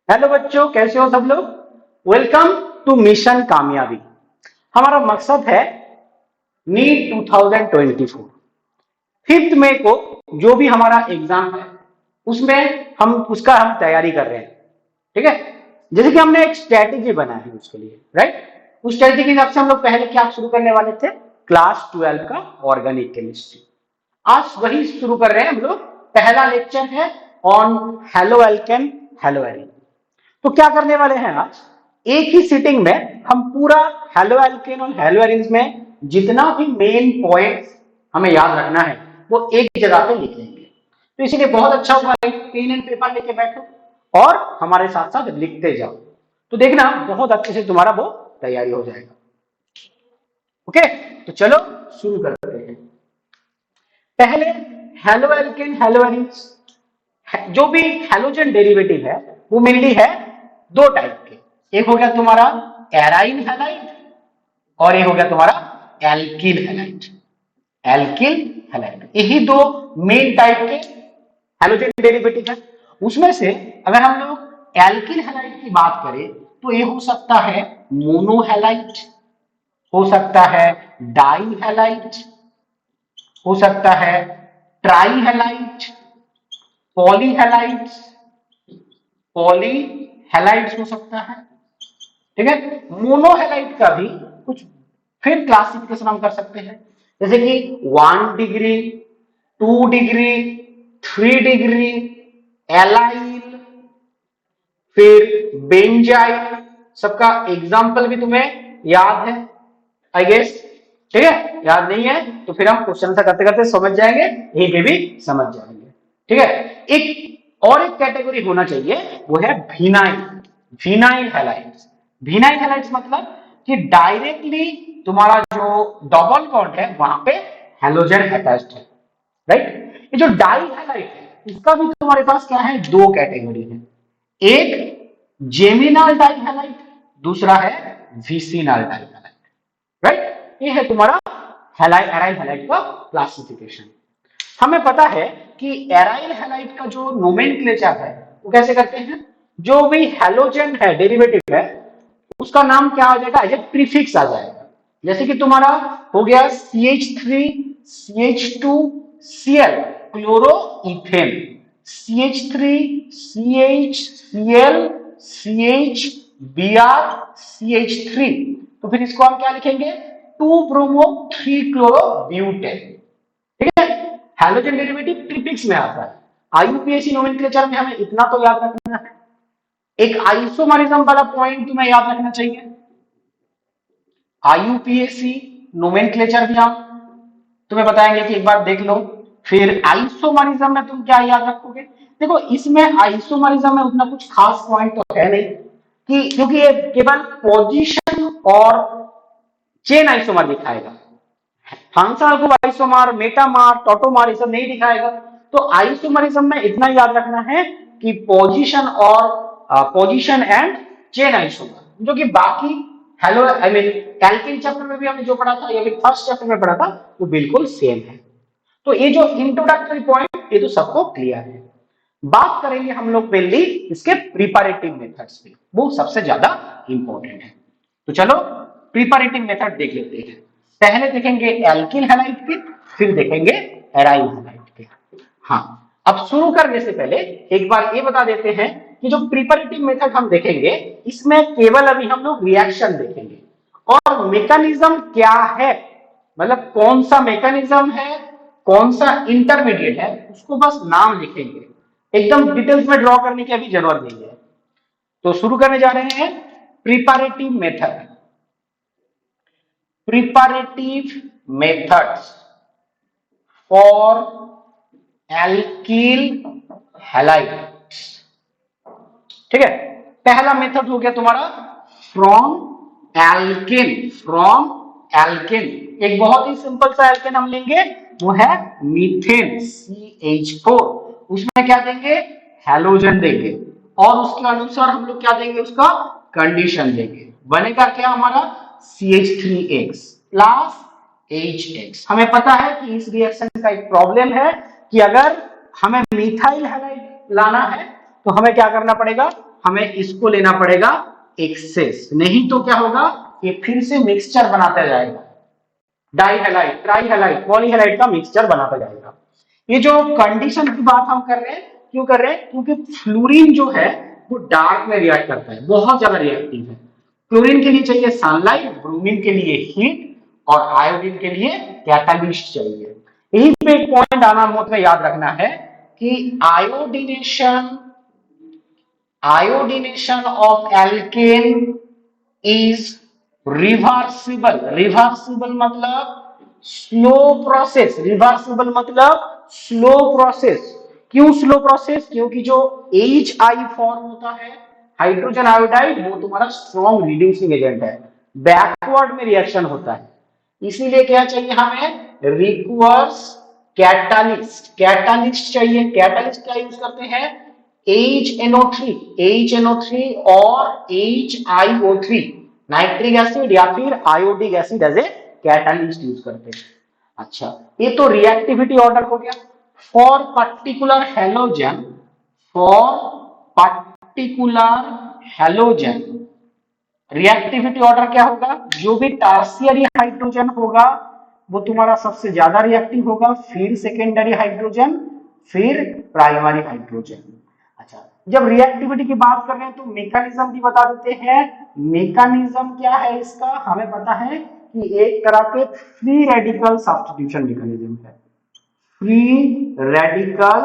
Hello बच्चों, कैसे हो सब लोग। वेलकम टू मिशन कामयाबी। हमारा मकसद है नीट 2024। 5 मई को जो भी हमारा एग्जाम है उसमें हम उसका तैयारी कर रहे हैं। ठीक है, जैसे कि हमने एक स्ट्रेटेजी बनाई है उसके लिए, राइट। उस स्ट्रेटेजी के हिसाब से हम लोग पहले क्या शुरू करने वाले थे, क्लास 12 का ऑर्गेनिक केमिस्ट्री। आज वही शुरू कर रहे हैं हम लोग। पहला लेक्चर है on halo alkane hello Erin. तो क्या करने वाले हैं आज, एक ही सिटिंग में हम पूरा हेलो एल्केन और हेलो एरिन में जितना भी मेन पॉइंट हमें याद रखना है वो एक जगह पे लिख लेंगे। तो इसीलिए बहुत अच्छा होगा, पेन एंड पेपर लेके बैठो और हमारे साथ साथ लिखते जाओ। तो देखना बहुत अच्छे से तुम्हारा वो तैयारी हो जाएगा। ओके, तो चलो शुरू करते हैं। पहले हेलो एल्केन हेलो एरिन, जो भी हेलोजन डेरिवेटिव है वो मेनली है दो टाइप के। एक हो गया तुम्हारा एराइल हैलाइड और एक हो गया तुम्हारा एल्किल हैलाइड। एल्किल हैलाइड, यही दो मेन टाइप के हेलोजन डेरिवेटिव है। उसमें से अगर हम लोग एल्किल हैलाइड की बात करें तो ये हो सकता है मोनोहैलाइड, हो सकता है डाई हैलाइड, हो सकता है ट्राई हैलाइड, पॉलीहैलाइड्स, पॉलीहैलाइड्स हो सकता है। ठीक है, मोनोहैलाइड का भी कुछ फिर क्लासिफिकेशन हम कर सकते हैं, जैसे कि 1 डिग्री, 2 डिग्री, 3 डिग्री, एलाइल, फिर बेंजाइल। सबका एग्जाम्पल भी तुम्हें याद है आई गेस। ठीक है, याद नहीं है तो फिर हम क्वेश्चन से करते करते समझ जाएंगे, यहीं पे भी समझ जाएंगे। ठीक है, एक और एक कैटेगरी होना चाहिए, वो है vinyl. Vinyl halides, vinyl halides मतलब कि डायरेक्टली तुम्हारा जो डबल बॉन्ड है वहां पे हैलोजन अटैच्ड है, राइट। ये जो डाई हैलाइड है इसका भी तुम्हारे पास क्या है, दो कैटेगरी है। एक जेमिनल डाई हैलाइड, दूसरा है विसिनल डाई हैलाइड, राइट। ये है तुम्हारा एराइल हैलाइड का क्लासिफिकेशन। हमें पता है कि एराइल हैलाइड का जो नोमेनक्लेचर है वो कैसे करते हैं, जो भी हैलोजन है डेरिवेटिव है उसका नाम क्या आ जाएगा, एज ए प्रीफिक्स आ जाएगा। जैसे कि तुम्हारा हो गया CH3 CH2 Cl chloro ethane, CH3 CH Cl CH Br CH3। तो फिर इसको हम क्या लिखेंगे, 2 ब्रोमो 3 क्लोरो ब्यूटेन। ठीक है, हैलोजन डेरिवेटिव प्रीफिक्स में आता है। आईयूपीएसी नोमेनक्लेचर में हमें इतना तो याद रखना है। एक आइसोमरिज्म वाला पॉइंट तुम्हें याद रखना चाहिए। आईयूपीएसी नोमेनक्लेचर भी हम तुम्हें बताएंगे कि एक बार देख लो। फिर आइसोमरिज्म में तुम क्या याद रखोगे, देखो इसमें आइसोमरिज्म में उतना कुछ खास पॉइंट तो है नहीं, कि क्योंकि ये केवल पोजीशन और चेन आइसोमर दिखाएगा, functional group isomer, metamer, tautomer ये सब नहीं दिखाएगा। तो आइसोमरिज्म में इतना याद रखना है कि पोजीशन और पोजीशन एंड चेन आइसोमर, जो कि बाकी hello I mean alkene chapter में भी हमने जो पढ़ा था या फिर फर्स्ट चैप्टर में पढ़ा था वो बिल्कुल सेम है। तो ये जो इंट्रोडक्टरी पॉइंट ये तो सबको क्लियर है। बात करेंगे हम लोग मेनली इसके प्रिपरेटिव मेथड्स पे, वो सबसे ज्यादा इंपॉर्टेंट है। तो चलो प्रिपरेटिव मेथड देख लेते हैं। पहले देखेंगे एल्किल हैलाइड के, फिर देखेंगे एराइल हैलाइड के। हाँ, अब शुरू करने से पहले एक बार ये बता देते हैं कि जो प्रिपरेटिव मेथड हम देखेंगे इसमें केवल अभी हम लोग रिएक्शन देखेंगे और मैकेनिज्म क्या है, मतलब कौन सा मैकेनिज्म है, कौन सा इंटरमीडिएट है, उसको बस नाम लिखेंगे। एकदम डिटेल्स में ड्रॉ करने की अभी जरूरत नहीं है। तो शुरू करने जा रहे हैं preparative method. Preparative methods for alkyl halides. ठीक है, पहला मेथड हो गया तुम्हारा फ्रॉम एल्केन। फ्रॉम एल्केन, एक बहुत ही सिंपल सा एल्केन हम लेंगे, वो है मीथेन CH4। उसमें क्या देंगे, हैलोजन देंगे और उसके अनुसार हम लोग क्या देंगे, उसका कंडीशन देंगे। बनेगा क्या हमारा CH3X प्लस HX। हमें पता है कि इस रिएक्शन का एक प्रॉब्लम है कि अगर हमें मिथाइल हैलाइड लाना है तो हमें क्या करना पड़ेगा, हमें इसको लेना पड़ेगा एक्सेस, नहीं तो क्या होगा, ये फिर से मिक्सचर बनाता जाएगा, dihalide, trihalide, polyhalide का मिक्सचर बनाता जाएगा। ये जो कंडीशन की बात हम कर रहे हैं, क्यों कर रहे हैं, क्योंकि फ्लोरीन जो है वो डार्क में रिएक्ट करता है, बहुत ज्यादा रिएक्टिव है। क्लोरीन के लिए चाहिए सनलाइट, ब्रोमीन के लिए हीट, और आयोडीन के लिए कैटालिस्ट चाहिए। यही पे एक पॉइंट आना नोट में याद रखना है कि iodination of alkene is reversible. Reversible मतलब स्लो प्रोसेस, रिवर्सिबल मतलब स्लो प्रोसेस। क्यों स्लो प्रोसेस, क्योंकि जो HI फॉर्म होता है हाइड्रोजन आयोडाइड, वो तुम्हारा स्ट्रॉन्ग रिड्यूसिंग एजेंट है, बैकवर्ड में रिएक्शन होता है। इसीलिए क्या चाहिए हमें, रिक्वर्स कैटालिस्ट, कैटालिस्ट चाहिए। कैटालिस्ट क्या यूज करते हैं, HNO3 और HiO3 नाइट्रिक एसिड या फिर iodic acid as a catalyst use करते हैं। अच्छा, ये तो रिएक्टिविटी ऑर्डर हो गया। For particular halogen reactivity order क्या होगा, जो भी टर्शियरी हाइड्रोजन होगा वो तुम्हारा सबसे ज्यादा रिएक्टिव होगा, फिर सेकेंडरी हाइड्रोजन, फिर प्राइमरी हाइड्रोजन। अच्छा, जब रिएक्टिविटी की बात कर रहे हैं तो मैकेनिज्म भी बता देते हैं। मैकेनिज्म क्या है इसका, हमें पता है कि एक तरह के फ्री रेडिकल सब्स्टिट्यूशन मैकेनिज्म है। फ्री रेडिकल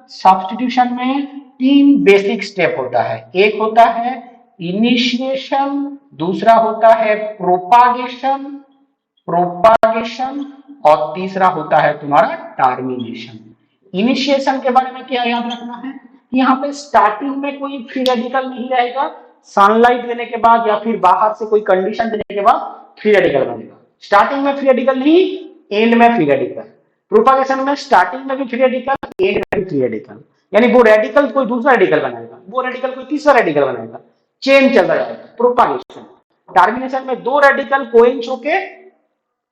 सब्स्टिट्यूशन में 3 बेसिक स्टेप होता है। एक होता है इनिशिएशन, दूसरा होता है प्रोपागेशन और तीसरा होता है तुम्हारा टर्मिनेशन। इनिशिएशन के बारे में क्या याद रखना है, यहाँ पे स्टार्टिंग में कोई फ्री रेडिकल नहीं रहेगा, सनलाइट देने के बाद या फिर बाहर से कोई कंडीशन देने के बाद फ्री रेडिकल बनेगा। स्टार्टिंग में फ्री रेडिकल नहीं, एंड में फ्री रेडिकल। प्रोपागेशन में स्टार्टिंग में भी फ्री रेडिकल, एंड में भी फ्री रेडिकल, यानी वो रेडिकल कोई दूसरा रेडिकल बनाएगा, वो रेडिकल कोई तीसरा रेडिकल बनाएगा, चेन चलता जाएगा। प्रोपागेशन, टर्मिनेशन में 2 रेडिकल कोइंच होके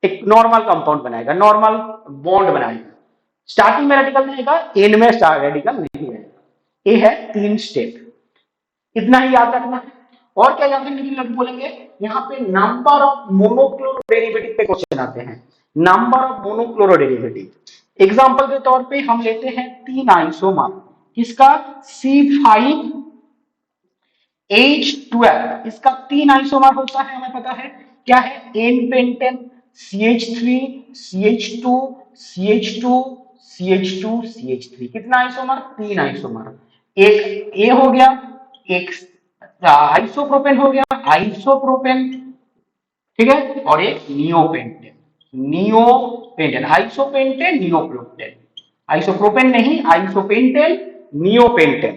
एक नॉर्मल कंपाउंड बनाएगा, नॉर्मल बॉन्ड बनाएगा। स्टार्टिंग में रेडिकल नहीं रहेगा, एंड में रेडिकल नहीं रहेगा। ये है 3 स्टेप, इतना ही याद रखना है। और क्या याद रखने के लिए बोलेंगे, यहाँ पे नंबर ऑफ मोनोक्लोरो डेरिवेटिव पे क्वेश्चन आते हैं। Number of monochloro derivative example के तौर पे हम लेते हैं 3 आइसोमर, किसका, C5H12, इसका 3 आइसोमर होता है, हमें पता है क्या है, N pentane, CH3 CH2 CH2 CH2 CH3, कितना आइसोमर, 3 आइसोमर। एक ए हो गया, एक आइसोप्रोपेन हो गया, आइसोप्रोपेन, ठीक है, और एक नियोपेंटेन, आइसोपेंटेन नियोप्रोपेन, आइसोप्रोपेन नहीं, आइसोपेंटेन नियोपेंटेन,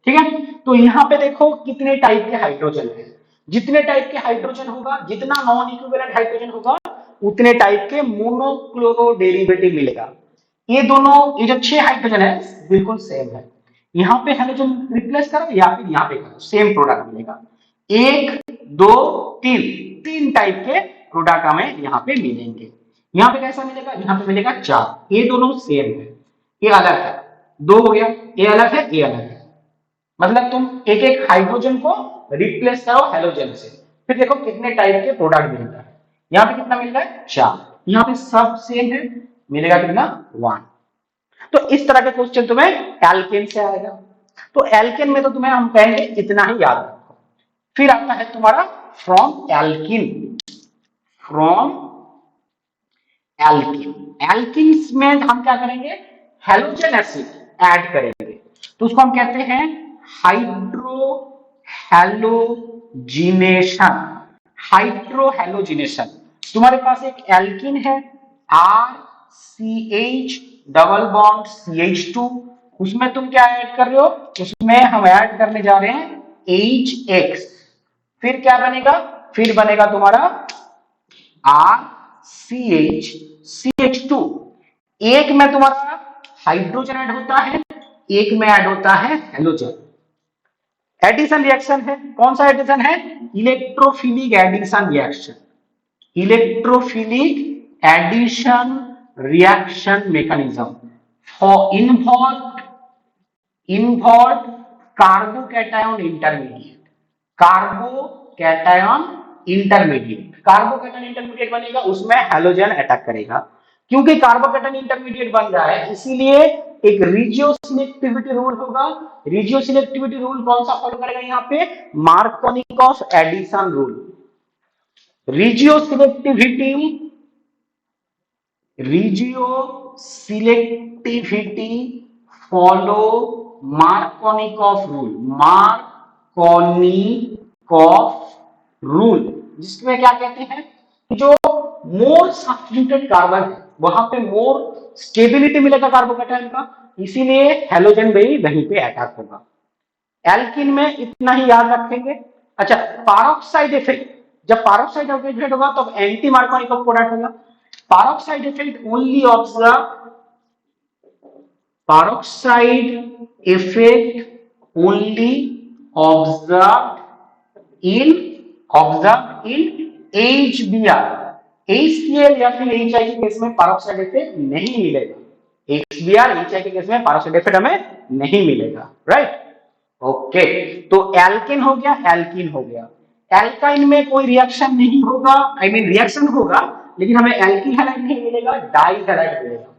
ठीक है। तो यहाँ पे देखो कितने टाइप के हाइड्रोजन है, जितने टाइप के हाइड्रोजन होगा, जितना नॉन इक्विवेलेंट हाइड्रोजन होगा, उतने टाइप के मोनोक्लोरो डेरिवेटिव मिलेगा। ये दोनों, ये जो 6 हाइड्रोजन है बिल्कुल सेम है, यहाँ पे हाइड्रोजन रिप्लेस करो या फिर यहाँ पे करो, सेम प्रोडक्ट मिलेगा। 1 2 3 3 टाइप के प्रोडक्ट हमें यहाँ पे मिलेंगे। यहाँ पे कैसा मिलेगा, यहाँ पे मिलेगा 4, ये दोनों सेम है, ये अलग है, 2 हो गया, ये अलग है, ये अलग है। मतलब तुम एक एक हाइड्रोजन को रिप्लेस करो हेलोजन से, फिर देखो कितने टाइप के प्रोडक्ट मिलता है। यहाँ पे कितना मिल रहा है, 4, यहाँ पे सब सेम है, मिलेगा कितना, 1। तो इस तरह के क्वेश्चन तुम्हें एल्केन से आएगा। तो एल्केन में तो तुम्हें हम कहेंगे इतना ही याद रखो। फिर आता है तुम्हारा फ्रॉम एल्किन, एल्किन्स में हम क्या करेंगे, हेलोजन एसिड ऐड करेंगे, तो उसको हम कहते हैं हाइड्रोहेलोजिनेशन। तुम्हारे पास एक एल्किन है, RCH डबल बॉन्ड CH2, उसमें तुम क्या ऐड कर रहे हो, उसमें हम ऐड करने जा रहे हैं HX, फिर क्या बनेगा, फिर बनेगा तुम्हारा RCH CH2। एक में तुम्हारा हाइड्रोजन ऐड होता है, एक में ऐड होता है हेलोजन। एडिशन रिएक्शन है, कौन सा एडिशन है, electrophilic addition reaction, electrophilic addition reaction mechanism for involve involve carbocation intermediate, carbocation intermediate बनेगा, उसमें हैलोजन अटैक करेगा। क्योंकि कार्बोकैटायन इंटरमीडिएट बन रहा है इसीलिए एक रिजियोसिलेक्टिविटी रूल होगा। रिजियोसिलेक्टिविटी रूल कौन सा फॉलो करेगा यहाँ पे? Markovnikov addition rule. Regioselectivity follow Markovnikov rule, Markovnikov rule, जिसमें क्या कहते हैं कि जो मोर सब्स्टिट्यूटेड कार्बन है वहां पे मोर स्टेबिलिटी मिलेगा कार्बोकैटायन का, इसीलिए हैलोजन भी वहीं पे अटैक होगा। एल्किन में इतना ही याद रखेंगे। अच्छा, पैरोक्साइड इफेक्ट, जब पैरोक्साइड इफेक्ट होगा तो एंटी मार्कोनिकॉफ प्रोडक्ट होगा। Peroxide effect only observe, peroxide effect only observed in HBr, HCl या फिर HI के केस में पैरोक्साइड इफेक्ट नहीं मिलेगा। HBr HI के केस में पैरोक्साइड इफेक्ट हमें नहीं मिलेगा, राइट? ओके, तो एल्किन हो गया, एल्किन हो गया। एल्काइन में कोई रिएक्शन नहीं होगा, आई मीन रिएक्शन होगा लेकिन हमें एल्किल हैलाइड नहीं मिलेगा, डाई हैलाइड मिलेगा।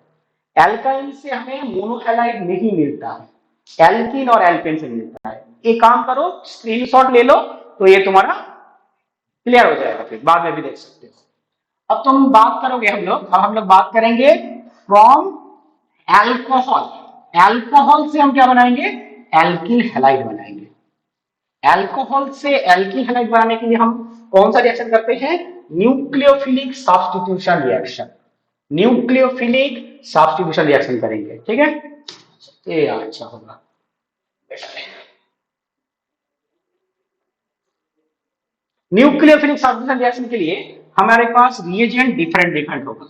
एल्काइन से हमें मोनोहैलाइड नहीं मिलता है, एल्किन और एल्केन से मिलता है। एक काम करो, स्क्रीनशॉट ले लो तो ये तुम्हारा क्लियर हो जाएगा, फिर बाद में भी देख सकते हो। अब तुम बात करोगे, हम लोग बात करेंगे फ्रॉम एल्कोहल। एल्कोहल से हम क्या बनाएंगे? एल्किल हैलाइड बनाएंगे। एल्कोहल से एल्किल हैलाइड बनाने के लिए हम कौन सा रिएक्शन करते हैं? Nucleophilic substitution reaction, nucleophilic substitution reaction करेंगे, ठीक है? ये अच्छा होगा। न्यूक्लियोफिलिक सब्स्टिट्यूशन रिएक्शन के लिए हमारे पास रिएजेंट डिफरेंट होगा।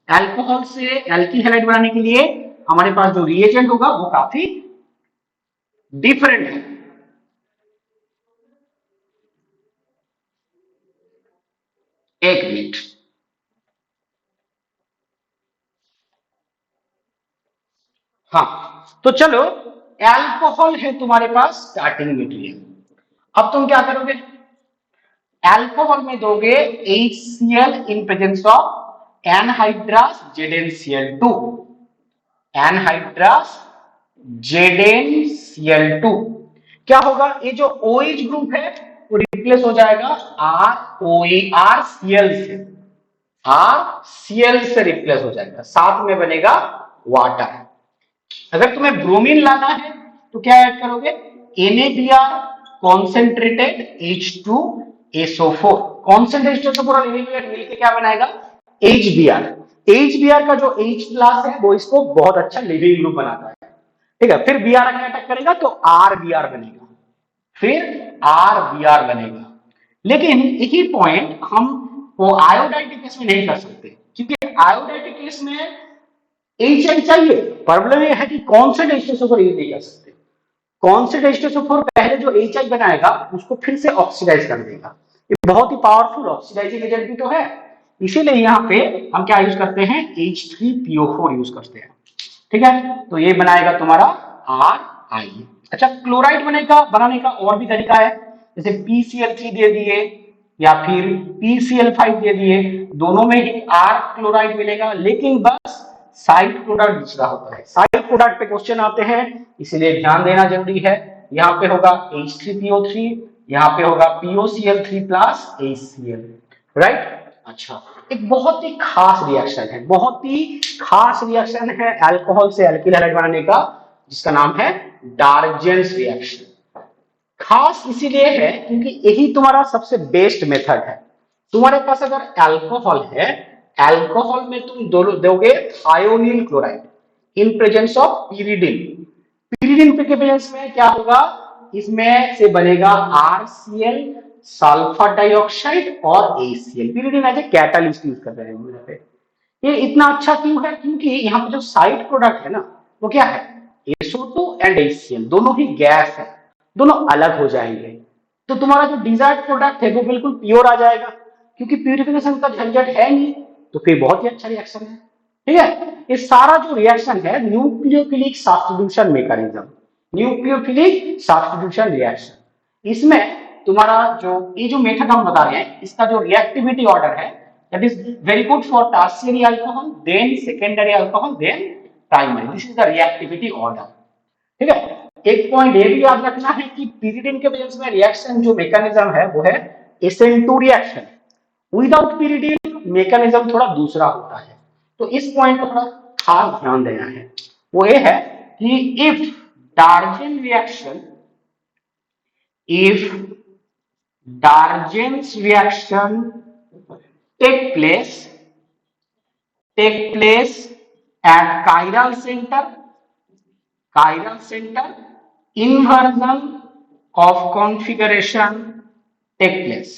अल्कोहल से एल्किल हैलाइड बनाने के लिए हमारे पास जो रिएजेंट होगा वो काफी डिफरेंट है। एक मिनट, हाँ, तो चलो, अल्कोहल है तुम्हारे पास स्टार्टिंग मटेरियल। अब तुम क्या करोगे? अल्कोहल में दोगे HCl in presence of anhydrous ZnCl2, anhydrous ZnCl2। क्या होगा? ये जो OH ग्रुप है वो रिप्लेस हो जाएगा RCl से, RCl से रिप्लेस हो जाएगा, साथ में बनेगा वाटर। अगर तुम्हें ब्रोमीन लाना है तो क्या ऐड करोगे? NaBr concentrated H2SO4, concentrated SO4 और NaBr मिलकर क्या बनाएगा? HBr। HBr का जो H क्लास है वो इसको बहुत अच्छा लिविंग ग्रुप बनाता है, ठीक है? फिर Br अगर अटैक करेगा तो RBr बनेगा, फिर RBr बनेगा। लेकिन यही पॉइंट हम वो आयोडाइड के केस में नहीं कर सकते, क्योंकि आयोडाइड के केस में HI चाहिए। प्रॉब्लम यह है कि कॉन्सेंट्रेटेड H2SO4 यूज नहीं कर सकते। कॉन्सेंट्रेटेड H2SO4 पहले जो HI बनाएगा उसको फिर से ऑक्सीडाइज कर देगा। ये बहुत ही पावरफुल ऑक्सीडाइजिंग एजेंट भी तो है, इसीलिए यहाँ पे हम क्या यूज करते हैं? H3PO4 यूज करते हैं, ठीक है? तो ये बनाएगा तुम्हारा RI। अच्छा, क्लोराइड बनाने का और भी तरीका है, जैसे PCl3 दे दिए या फिर PCl5 दे दिए, दोनों में ही R क्लोराइड मिलेगा, लेकिन बस साइड प्रोडक्ट दूसरा होता है। साइड प्रोडक्ट पे क्वेश्चन आते हैं, इसलिए ध्यान देना जरूरी है। यहाँ पे होगा H3PO3, यहाँ पे होगा POCl3 प्लस HCl, राइट? अच्छा, एक बहुत ही खास रिएक्शन है, बहुत ही खास रिएक्शन है अल्कोहल से एल्किल हैलाइड बनाने का, जिसका नाम है डार्जेंस रिएक्शन। खास इसीलिए है क्योंकि यही तुम्हारा सबसे बेस्ट मेथड है। तुम्हारे पास अगर अल्कोहल है, अल्कोहल में तुम दोगे thionyl chloride in presence of pyridine। pyridine के प्रेजेंस में क्या होगा? इसमें से बनेगा RCl, सल्फर डाइऑक्साइड और HCl। pyridine as a catalyst use कर रहे हैं हम यहाँ पे। ये इतना अच्छा क्यों है? क्योंकि यहाँ पे जो साइड प्रोडक्ट है ना वो क्या है? SO2 एंड HCl, दोनों ही गैस है, दोनों अलग हो जाएंगे, तो तुम्हारा जो डिजायर्ड प्रोडक्ट है वो बिल्कुल प्योर आ जाएगा, क्योंकि प्यूरिफिकेशन का झंझट है नहीं, तो फिर बहुत ही अच्छा रिएक्शन है, ठीक है? ये सारा जो रिएक्शन है nucleophilic substitution mechanism, nucleophilic substitution reaction. इसमें तुम्हारा जो ये जो मेथड हम बता रहे हैं, इसका जो रिएक्टिविटी ऑर्डर है that is very good for tertiary alcohol, then secondary alcohol, then primary. This is the reactivity order. ठीक है। एक पॉइंट ये भी याद रखना है कि pyridine के बेस में रिएक्शन जो मैकेनिज्म है वो है SN2 reaction. Without pyridine mechanism थोड़ा दूसरा होता है, तो इस पॉइंट पर थोड़ा खास ध्यान देना है। वो ये है कि if Darzens reaction, if Dargen's reaction take place at chiral center, inversion of configuration take place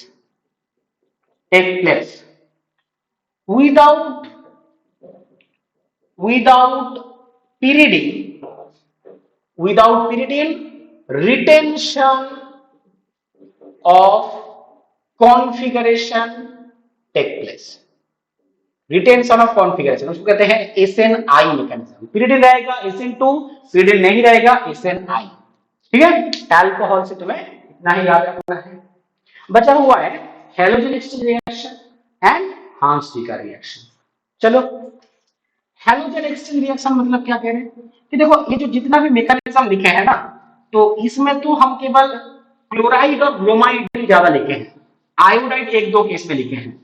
without pyridine, retention of configuration take place। Retention of configuration उसको कहते हैं SNI मैकेनिज्म। pyridine रहेगा SN2, pyridine नहीं रहेगा SNI। ठीक है। Alcohol से तुम्हें इतना ही याद रखना है। बचा हुआ है halogen exchange reaction and Hunsdiecker reaction. चलो, हेलोजन एक्सचेंज रिएक्शन मतलब क्या कह रहे हैं कि देखो ये जो जितना भी मैकेनिज्म लिखे हैं ना, तो इसमें तो हम केवल क्लोराइड और ब्रोमाइड ज्यादा लिखे हैं, आयोडाइड एक दो केस में लिखे हैं।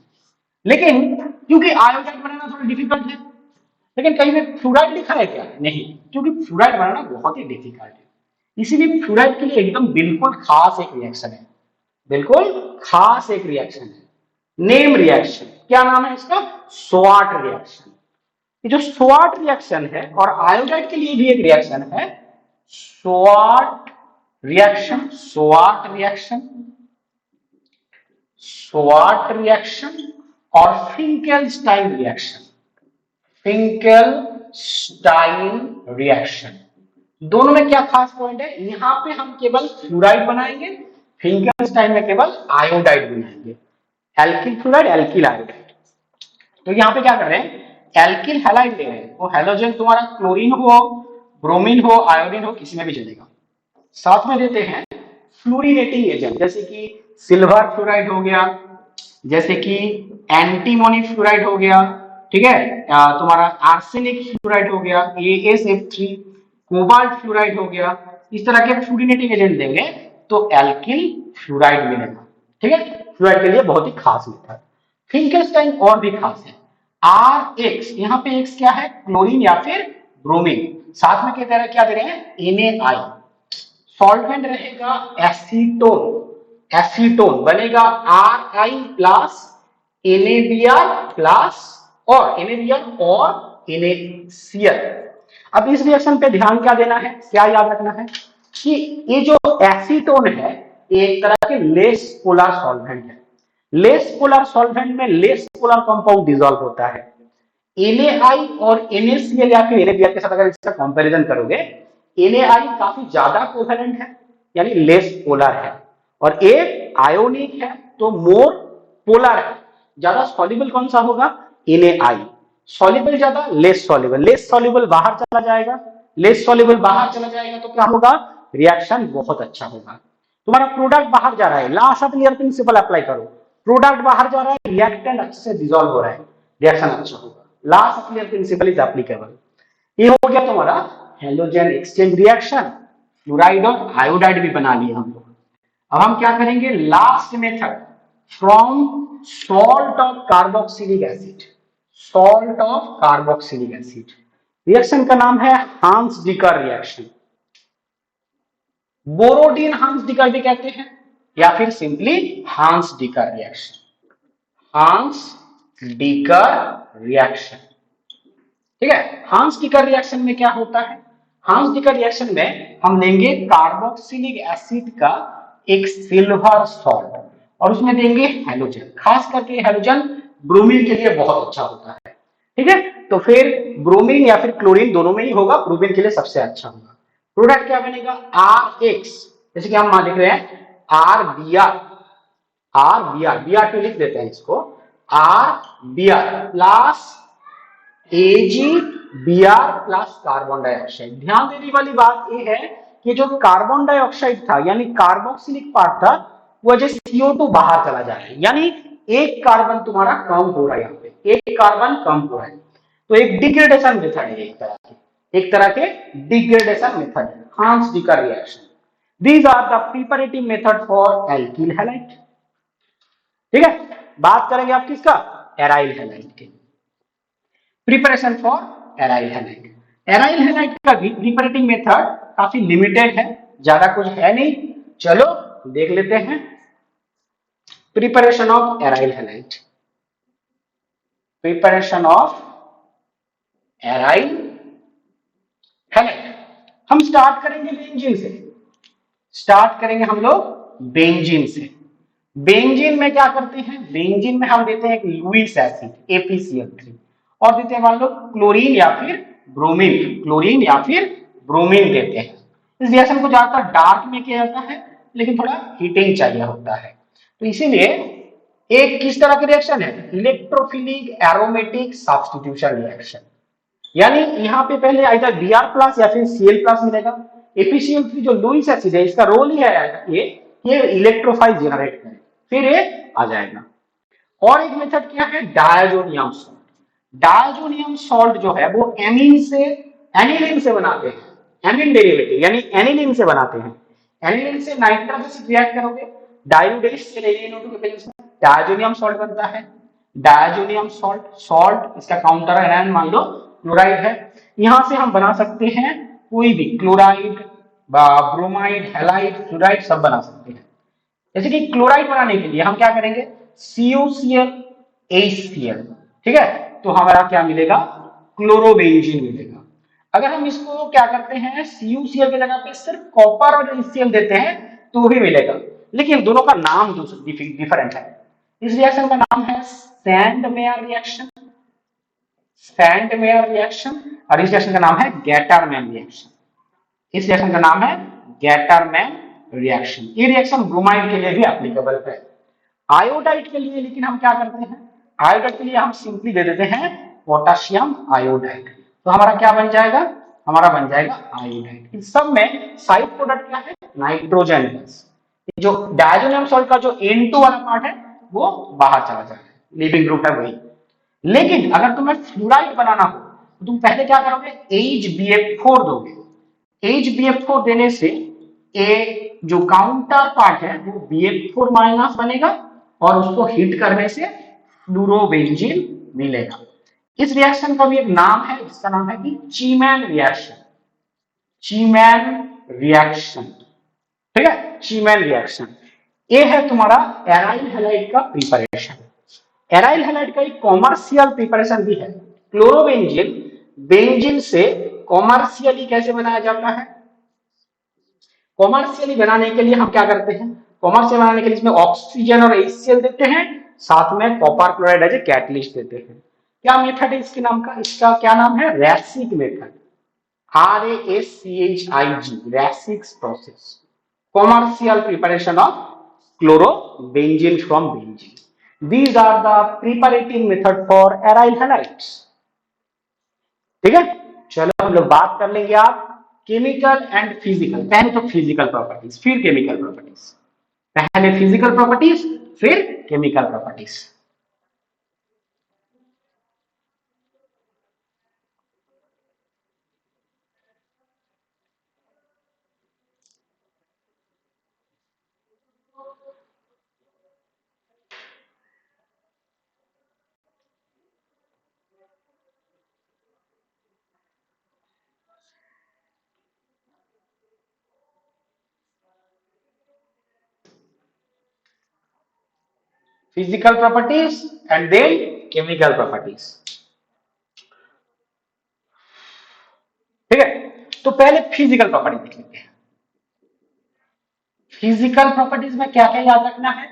लेकिन क्योंकि आयोडाइड बनाना थोड़ा डिफिकल्ट है, लेकिन कहीं में फ्लोराइड लिखा है क्या? नहीं, क्योंकि फ्लोराइड बनाना बहुत ही डिफिकल्ट है। इसीलिए फ्लोराइड के लिए एकदम बिल्कुल खास एक रिएक्शन है, बिल्कुल खास एक रिएक्शन है, नेम रिएक्शन। क्या नाम है इसका? स्वाट रिएक्शन। ये जो स्वाट रिएक्शन है, और आयोडाइड के लिए भी एक रिएक्शन है स्वाट रिएक्शन, स्वाट रिएक्शन, स्वाट रिएक्शन और फिंकेलस्टाइन रिएक्शन, फिंकेलस्टाइन रिएक्शन। दोनों में क्या खास पॉइंट है? यहां पे हम केवल फ्लोराइड बनाएंगे, फिंकेलस्टाइन में केवल आयोडाइड बनाएंगे, एल्किल फ्लोराइड, एल्किल आयोडाइड। तो यहां पे क्या कर रहे हैं? एल्किल हैलाइड ले रहे हैं। वो हैलोजन तुम्हारा क्लोरीन हो, ब्रोमीन हो, आयोडीन हो, किसी में भी चलेगा। साथ में देते हैं फ्लोरीनेटिंग एजेंट, जैसे कि सिल्वर फ्लोराइड हो गया, जैसे कि एंटीमोनी फ्लोराइड हो गया, ठीक है, तुम्हारा आर्सेनिक फ्लोराइड हो गया, AsF3, कोबाल्ट फ्लोराइड हो गया। इस तरह के फ्लोरीनेटिंग एजेंट देंगे तो एल्किल फ्लोराइड मिलेगा। ठीक है। फ्लोराइड के लिए बहुत ही खास मेथड। फिंकेलस्टाइन और भी खास है। RX, यहाँ पे X क्या है? क्लोरीन या फिर ब्रोमीन। साथ में क्या दे रहे हैं? NaI। सॉल्वेंट रहेगा एसीटोन, एसीटोन बनेगा RI प्लस NaBr प्लस और NaBr और NaCl। अब इस रिएक्शन पे ध्यान क्या देना है, क्या याद रखना है कि ये जो एसीटोन है एक तरह के लेस पोलर सॉल्वेंट है। लेस पोलर सॉल्वेंट में लेस पोलर कंपाउंड डिसॉल्व होता है। NaI और NaCl या फिर NaBr के साथ अगर इसका कंपैरिजन करोगे, NaI काफी ज्यादा कोवेलेंट है, यानी लेस पोलर है, और A आयोनिक है तो मोर पोलर है। ज्यादा सॉल्युबल कौन सा होगा? NaI। सॉल्युबल ज्यादा, लेस सॉल्युबल। लेस सॉल्युबल बाहर चला जाएगा, लेस सॉल्युबल बाहर चला जाएगा तो क्या होगा? रिएक्शन बहुत अच्छा होगा। तुम्हारा प्रोडक्ट बाहर जा रहा है, law of linear principal apply करो, प्रोडक्ट बाहर जा रहा है, रिएक्टेंट अच्छे से डिसॉल्व हो रहा है, रिएक्शन अच्छा होगा। Law of linear principle is applicable. ये हो गया तुम्हारा हेलोजन एक्सचेंज रिएक्शन। फ्लोराइड और आयोडाइड भी बना लिए हम लोग। अब हम क्या करेंगे? Last method, from salt of carboxylic acid, salt of carboxylic acid. Reaction का नाम है हांस-डिकर रिएक्शन। बोरोडीन हांस-डिकर भी कहते हैं, या फिर सिंपली हांस-डिकर रिएक्शन, हांस-डिकर रिएक्शन। ठीक है। हांस-डिकर रिएक्शन में क्या होता है? हांस-डिकर रिएक्शन में हम लेंगे कार्बोक्सिलिक एसिड का एक सिल्वर सॉल्ट और उसमें देंगे हेलोजन। खास करके हेलोजन ब्रोमीन के लिए बहुत अच्छा होता है। ठीक है। तो फिर ब्रोमीन या फिर क्लोरीन दोनों में ही होगा, ब्रोमीन के लिए सबसे अच्छा होगा। प्रोडक्ट क्या बनेगा? RX, जैसे कि हम मान लिख रहे हैं RBr, Br2 लिख देते हैं इसको, RBr plus AgBr plus carbon dioxide. ध्यान देने वाली बात यह है कि जो कार्बन डाइऑक्साइड था यानी कार्बोक्सिलिक पार्ट था वो जैसे CO2 बाहर चला जा रहा है, यानी एक कार्बन तुम्हारा कम हो रहा है, यहाँ पे एक कार्बन कम हो रहा है। तो एक डिग्रेडेशन मेथड है, एक तरह के degradation method, Hunsdiecker reaction. These are the preparative method for alkyl halide. ठीक है, बात करेंगे आप किसका, एराइल हैलाइड के, preparation for aryl halide. Aryl halide का प्रिपरेटिव मेथड काफी लिमिटेड है, ज्यादा कुछ है नहीं, चलो देख लेते हैं। Preparation of aryl halide, preparation of aryl halide. हम स्टार्ट करेंगे बेंजीन से, स्टार्ट करेंगे हम लोग बेंजीन से। बेंजीन में क्या करते हैं, बेंजीन में हम देते हैं एक लुईस एसिड ApCl3 और देते हैं मान लो क्लोरीन या फिर ब्रोमीन, क्लोरीन या फिर ब्रोमीन देते हैं। इस रिएक्शन को ज्यादातर डार्क में किया जाता है लेकिन थोड़ा हीटिंग चाहिए होता है, तो इसीलिए एक किस तरह की रिएक्शन है, इलेक्ट्रोफिलिक एरोमेटिक सब्स्टिट्यूशन रिएक्शन। यानी यहाँ पे पहले आइदर Br+ या फिर Cl+ मिलेगा। ApCl3 जो लुईस एसिड है इसका रोल ही है ये इलेक्ट्रोफाइल जनरेट करे, फिर ये आ जाएगा। और एक मेथड क्या है, डायजोनियम सॉल्ट। डायजोनियम सॉल्ट जो है वो एमीन से एनिलीन से बनाते हैं, एमीन डेरिवेटिव यानी एनिलीन से बनाते हैं। एनिलीन से नाइट्रस एसिड रिएक्ट करोगे, डायोडेस से NaNO2 के प्रेजेंस में डायजोनियम सॉल्ट बनता है। डायजोनियम सॉल्ट, सॉल्ट इसका काउंटर आयन मान लो क्लोराइड है। यहां से हम बना सकते हैं कोई भी क्लोराइड, ब्रोमाइड, हैलाइड, फ्लोराइड सब बना सकते हैं। जैसे कि क्लोराइड बनाने के लिए हम क्या करेंगे, CuCl HCl, ठीक है, तो हमारा क्या मिलेगा, क्लोरोबेंजीन मिलेगा। अगर हम इसको क्या करते हैं, CuCl की जगह पे सिर्फ कॉपर और HCl देते हैं तो भी मिलेगा, लेकिन दोनों का नाम डिफरेंट है। इस रिएक्शन का नाम है सैंडमेयर रिएक्शन, सैंडमेयर रिएक्शन, और इस रिएक्शन का नाम है गैटरमैन रिएक्शन। इस रिएक्शन का नाम है गैटरमैन रिएक्शन। ये रिएक्शन ब्रोमाइड के लिए भी एप्लीकेबल है। आयोडाइड के लिए लेकिन हम क्या करते हैं, आयोडाइड के लिए हम सिंपली दे देते हैं पोटेशियम आयोडाइड, तो हमारा क्या बन जाएगा, हमारा बन जाएगा आयोडाइड। इस सब में साइड प्रोडक्ट क्या है, नाइट्रोजन गैस। जो डायजोनियम सॉल्ट का जो N2 वाला पार्ट है वो बाहर चला जाएगा, लिविंग ग्रुप है वही। लेकिन अगर तुम्हें फ्लोराइड बनाना हो तो तुम पहले क्या करोगे, HBF4 दोगे। HBF4 देने से ए जो काउंटर पार्ट है वो BF4- बनेगा और उसको हिट करने से फ्लोरोबेंजीन मिलेगा। इस रिएक्शन का भी एक नाम है, जिसका नाम है कि चीमैन रिएक्शन, चीमैन रिएक्शन, ठीक है, चीमैन रिएक्शन। ये है तुम्हारा एराइल हैलाइड का प्रिपरेशन। एराइल हैलाइड का एक कॉमर्शियल प्रिपरेशन भी है। क्लोरोबेंजीन बेंजीन से कॉमर्शियली कैसे बनाया जाता है, कॉमर्शियली बनाने के लिए हम क्या करते हैं, कॉमर्शियल बनाने के लिए इसमें ऑक्सीजन और HCl देते हैं, साथ में copper chloride as a catalyst देते हैं। क्या मेथड है इसके नाम का, इसका क्या नाम है, Raschig method, RASCHIG, Raschig process, commercial preparation of chlorobenzene from benzene. These are the preparative method for aryl halides. ठीक है, चलो हम लोग बात कर लेंगे आप केमिकल एंड फिजिकल। पहले तो फिजिकल प्रॉपर्टीज फिर केमिकल प्रॉपर्टीज, पहले फिजिकल प्रॉपर्टीज फिर chemical properties. Physical properties and then chemical properties, ठीक है। तो पहले फिजिकल प्रॉपर्टी देख लेते हैं। फिजिकल प्रॉपर्टीज में क्या क्या याद रखना है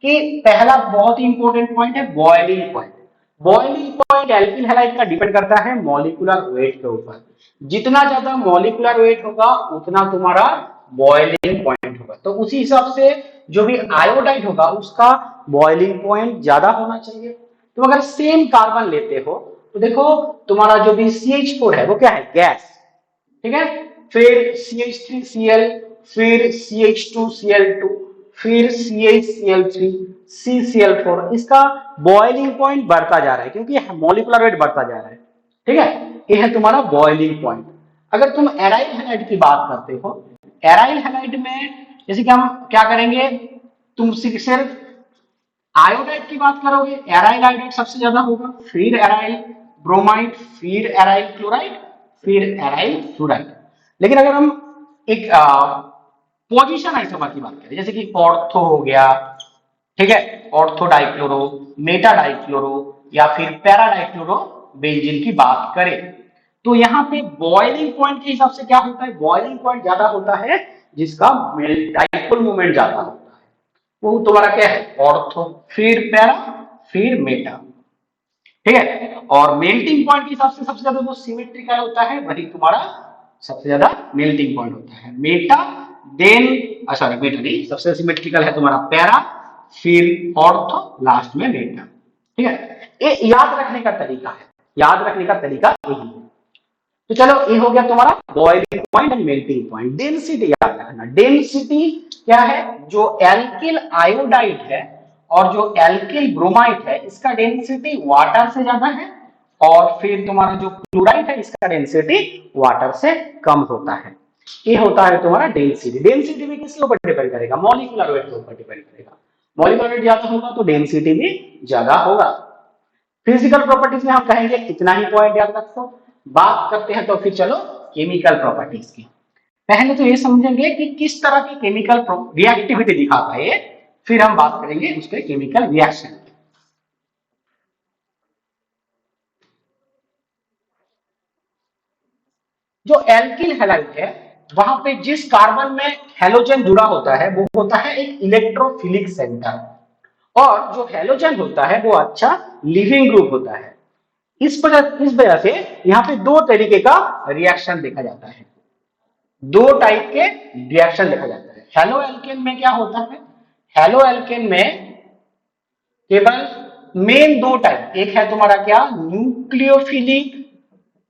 कि पहला बहुत ही इंपॉर्टेंट पॉइंट है boiling point. Boiling point alkyl halide का डिपेंड करता है मॉलिक्यूलर वेट के ऊपर। जितना ज्यादा मॉलिक्यूलर वेट होगा उतना तुम्हारा बॉइलिंग पॉइंट होगा। तो उसी हिसाब से जो भी आयोडाइड होगा उसका बॉइलिंग पॉइंट ज्यादा होना चाहिए। तो अगर सेम कार्बन लेते हो तो देखो तुम्हारा जो भी CH4 है वो क्या है, गैस, ठीक है। फिर CH3Cl, फिर CH2Cl2, फिर CH Cl3, CCl4। इसका बॉइलिंग पॉइंट बढ़ता जा रहा है क्योंकि मॉलिक्यूलर वेट बढ़ता जा रहा है। ठीक है, ये है तुम्हारा बॉइलिंग पॉइंट। अगर तुम एराइल हैलाइड की बात करते हो, एराइल हैलाइड में जैसे कि हम क्या करेंगे, तुम सिर्फ आयोडाइड की बात करोगे, एराइल आयोडाइड सबसे ज्यादा होगा, फिर एराइल ब्रोमाइड, फिर एराइल क्लोराइड, फिर एराइल फ्लोराइड। लेकिन अगर हम एक पोजीशन आइसोमर की बात करें, जैसे कि ऑर्थो हो गया, ठीक है, ऑर्थो डाइक्लोरो, मेटा डाइक्लोरो या फिर पैरा डाइक्लोरो बेंजीन की बात करें, तो यहाँ पे बॉइलिंग पॉइंट के हिसाब से क्या होता है, बॉइलिंग पॉइंट ज्यादा होता है जिसका डाइपोल मोमेंट ज्यादा होता है, वो तुम्हारा क्या है, ऑर्थो, फिर पैरा, फिर मेटा। ठीक है, और मेल्टिंग पॉइंट के हिसाब से सबसे ज्यादा जो सिमेट्रिकल होता है वही तुम्हारा सबसे ज्यादा मेल्टिंग पॉइंट होता है, मेटा, देन सॉरी मेटा नहीं, सबसे सिमेट्रिकल है तुम्हारा पैरा, फिर ऑर्थो, लास्ट में मेटा। ठीक है, ये याद रखने का तरीका है, याद रखने का तरीका यही है। तो चलो ये हो गया तुम्हारा boiling point and melting point. Density याद रखना, डेंसिटी क्या है, जो एल्किल आयोडाइड है और जो एल्किल ब्रोमाइड है इसका डेंसिटी वाटर से ज्यादा है, और फिर तुम्हारा जो क्लोराइड है इसका डेंसिटी वाटर से कम होता है। ये होता है तुम्हारा डेंसिटी। डेंसिटी भी किसके ऊपर डिपेंड करेगा, मॉलिक्यूलर वेट के ऊपर डिपेंड करेगा। मॉलिक्यूलर वेट ज्यादा होगा तो डेंसिटी भी ज्यादा होगा। फिजिकल प्रॉपर्टीज में हम कहेंगे इतना ही पॉइंट याद रखो। बात करते हैं तो फिर चलो केमिकल प्रॉपर्टीज की। पहले तो ये समझेंगे कि किस तरह की केमिकल रिएक्टिविटी दिखाता है, फिर हम बात करेंगे उसके केमिकल रिएक्शन की। जो एल्किल हैलाइड है वहां पे जिस कार्बन में हेलोजन जुड़ा होता है वो होता है एक इलेक्ट्रोफिलिक सेंटर, और जो हेलोजन होता है वो अच्छा लिविंग ग्रुप होता है। इस वजह से यहाँ पे दो तरीके का रिएक्शन देखा जाता है, दो टाइप के रिएक्शन देखा जाता है। हेलो एल्केन में क्या होता है, हेलो एल्केन में केवल मेन दो टाइप, एक है तुम्हारा क्या, न्यूक्लियोफिलिक,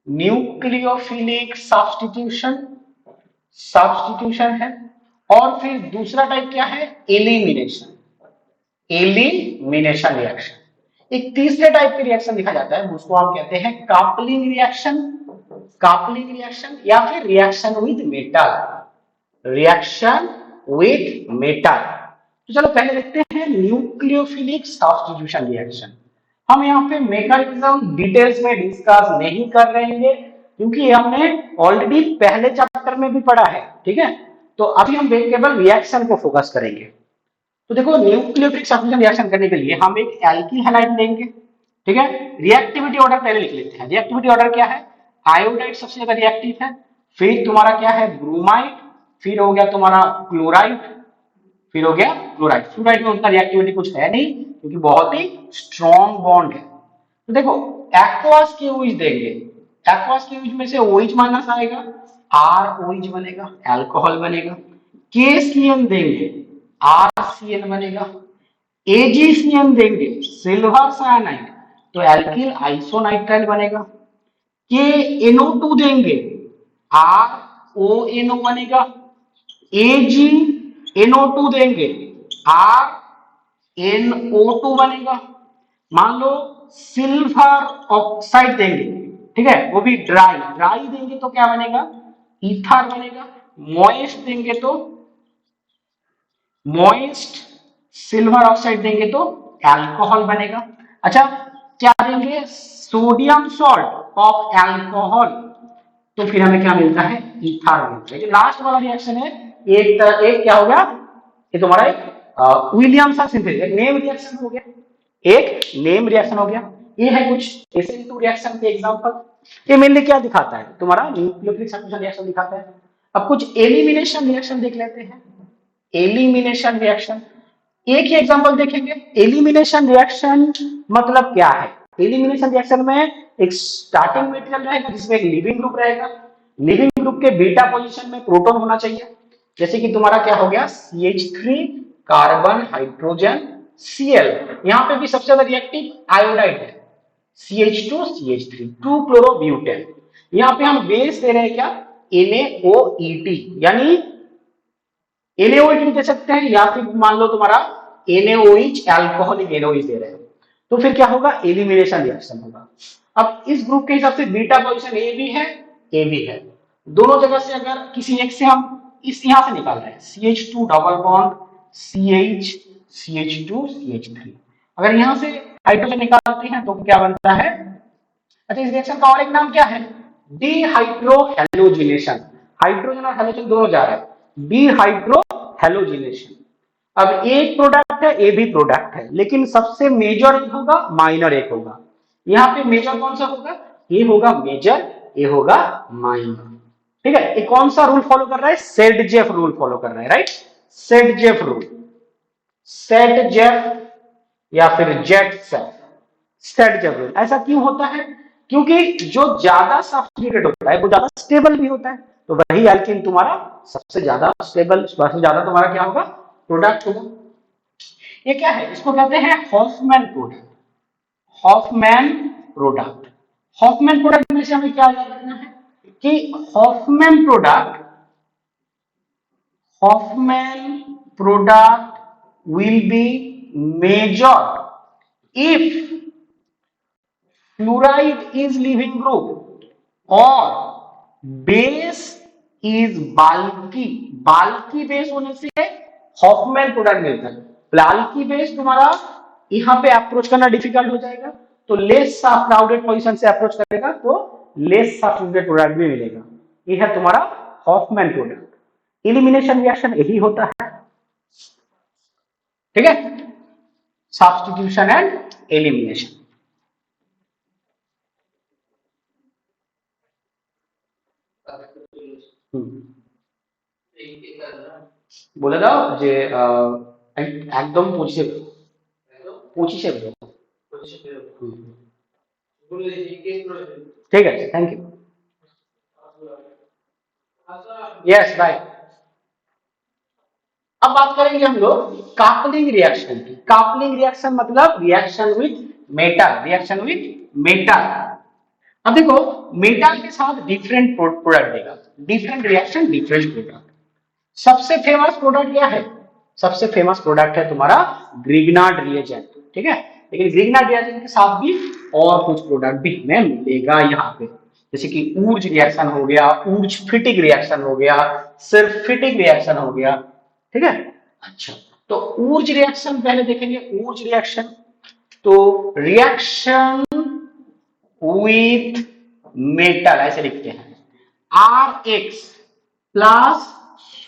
न्यूक्लियोफिलिक सब्स्टिट्यूशन, सब्स्टिट्यूशन है, और फिर दूसरा टाइप क्या है, एलिमिनेशन, एलिमिनेशन रिएक्शन। एक तीसरे टाइप के रिएक्शन दिखा जाता है उसको हम कहते हैं कपलिंग रिएक्शन, कपलिंग रिएक्शन या फिर reaction with metal, reaction with metal. तो चलो पहले देखते हैं न्यूक्लियोफिलिक सब्स्टिट्यूशन रिएक्शन। हम यहाँ पे मैकेनिज्म डिटेल्स में डिस्कस नहीं कर रहे हैं क्योंकि हमने ऑलरेडी पहले चैप्टर में भी पढ़ा है। ठीक है, तो अभी हम केवल रिएक्शन को फोकस करेंगे। तो देखो न्यूक्लियोफिलिक सब्स्टिट्यूशन रिएक्शन करने के लिए हम एक एल्किल हैलाइड लेंगे। ठीक है, रिएक्टिविटी ऑर्डर पहले लिख लेते हैं। रिएक्टिविटी ऑर्डर क्या है, आयोडाइड सबसे ज्यादा रिएक्टिव है, फिर तुम्हारा क्या है ब्रोमाइड, फिर हो गया तुम्हारा क्लोराइड, फिर हो गया क्लोराइड। फ्लोराइड में उतना रिएक्टिविटी कुछ है नहीं क्योंकि बहुत ही स्ट्रॉन्ग बॉन्ड है। तो देखो एक्वास की यूज देंगे, एक्वास की यूज में से ओइच माइनस आएगा, आर ओइच बनेगा, अल्कोहल बनेगा। केसीएन देंगे, आरसीएन बनेगा। एजीसीएन देंगे, सिल्वर साइनाइड, तो एल्किल आइसोनाइट्राइल बनेगा। के NO2 देंगे, RONO बनेगा। एजी NO2 देंगे, RNO2 बनेगा। मान लो सिल्वर ऑक्साइड देंगे, ठीक है, वो भी ड्राई, ड्राई देंगे तो क्या बनेगा, ईथर बनेगा। मॉइस्ट देंगे तो मॉइस्ट सिल्वर ऑक्साइड देंगे तो अल्कोहल बनेगा। अच्छा, क्या देंगे, सोडियम सॉल्ट ऑफ अल्कोहल, तो फिर हमें क्या मिलता है, ईथर मिलता है। ये लास्ट वाला रिएक्शन है। एक क्या हो गया, ये तुम्हारा एक विलियम्स सिंथेसिस, एक नेम रिएक्शन हो गया, एक नेम रिएक्शन हो गया। ये है कुछ SN2 रिएक्शन के एग्जांपल। ये मेनली क्या दिखाता है, तुम्हारा न्यूक्लियोफिलिक सब्स्टिट्यूशन रिएक्शन दिखाता है। अब कुछ एलिमिनेशन रिएक्शन देख लेते हैं। एलिमिनेशन रिएक्शन, एक ही एग्जांपल देखेंगे। एलिमिनेशन रिएक्शन मतलब क्या है, एलिमिनेशन रिएक्शन में एक स्टार्टिंग मटेरियल रहेगा जिसमें एक लिविंग ग्रुप रहेगा, लिविंग ग्रुप के बीटा पोजीशन में प्रोटॉन होना चाहिए। जैसे कि तुम्हारा क्या हो गया, CH3 कार्बन हाइड्रोजन Cl, यहां पे भी सबसे ज्यादा रिएक्टिव आयोडाइड है, CH2 CH3 2 क्लोरोब्यूटेन। यहां पे हम बेस दे रहे हैं क्या, NaOET, यानी NaOET दे सकते हैं या फिर मान लो तुम्हारा NaOH अल्कोहलिक NaOH दे रहे हो, तो फिर क्या होगा, एलिमिनेशन रिएक्शन होगा। अब इस ग्रुप के हिसाब से बीटा पोजीशन ए भी है, ए भी है, दोनों जगह से अगर किसी एक से हम इस यहां से निकाल रहे हैं CH2 double bond CH CH2 CH3, अगर यहां से हाइड्रोजन निकालते हैं तो क्या बनता है। अच्छा, इस रिएक्शन का और एक नाम क्या है, डिहाइड्रोहैलोजिनेशन। हाइड्रोजन और हैलोजन दोनों जा रहे हैं, डिहाइड्रोहैलोजिनेशन। अब एक प्रोडक्ट है, ए भी प्रोडक्ट है, लेकिन सबसे मेजर एक होगा, माइनर एक होगा। यहाँ पे मेजर कौन सा होगा, ए होगा मेजर, ए होगा माइनर। ठीक है, ये कौन सा रूल फॉलो कर रहा है, सेडजेफ रूल फॉलो कर रहा है, राइट, सेडजेफ रूल, सेडजेफ या फिर जेटसेफ, सेडजेफ रूल। ऐसा क्यों होता है, क्योंकि जो ज्यादा सब्स्टिट्यूटेड होता है वो ज्यादा स्टेबल भी होता है, तो वही एल्कीन तुम्हारा सबसे ज्यादा स्टेबल, सबसे ज्यादा तुम्हारा क्या होगा, प्रोडक्ट होगा। ये क्या है, इसको कहते हैं Hofmann product, Hofmann product. Hofmann product में से हमें क्या याद रखना है कि Hofmann product, Hofmann product will be measured if fluoride is leaving group or base is bulky। bulky base होने से हॉफमैन प्रोडक्ट मिलता है। bulky base तुम्हारा यहां पे अप्रोच करना डिफिकल्ट हो जाएगा, तो लेस क्राउडेड पोजीशन से अप्रोच करेगा तो लेस सब्स्टिट्यूटेड प्रोडक्ट भी मिलेगा। ये है तुम्हारा हॉफमैन प्रोडक्ट। एलिमिनेशन रिएक्शन यही होता है, ठीक है, सब्स्टिट्यूशन एंड एलिमिनेशन। বলে দাও যে একদম 25 ঠিক আছে, থ্যাংক ইউ, यस बाय। अब बात करेंगे हम लोग कापलिंग रिएक्शन की। कापलिंग रिएक्शन मतलब reaction with metal, reaction with metal. अब देखो मेटल के साथ डिफरेंट प्रोडक्ट देगा, डिफरेंट रिएक्शन डिफरेंट प्रोडक्ट। सबसे फेमस प्रोडक्ट क्या है, सबसे फेमस प्रोडक्ट है तुम्हारा ग्रिग्नार्ड रिएजेंट, ठीक है, लेकिन ग्रिग्नार्ड रिएजेंट के साथ भी और कुछ प्रोडक्ट भी हमें मिलेगा यहाँ पे, जैसे कि ऊर्ज रिएक्शन हो गया, ऊर्ज फिटिक रिएक्शन हो गया, सल्फिटिक रिएक्शन हो गया, ठीक है। अच्छा, तो ऊर्ज रिएक्शन पहले देखेंगे। ऊर्ज रिएक्शन, तो रिएक्शन विथ मेटल ऐसे लिखते हैं, RX प्लस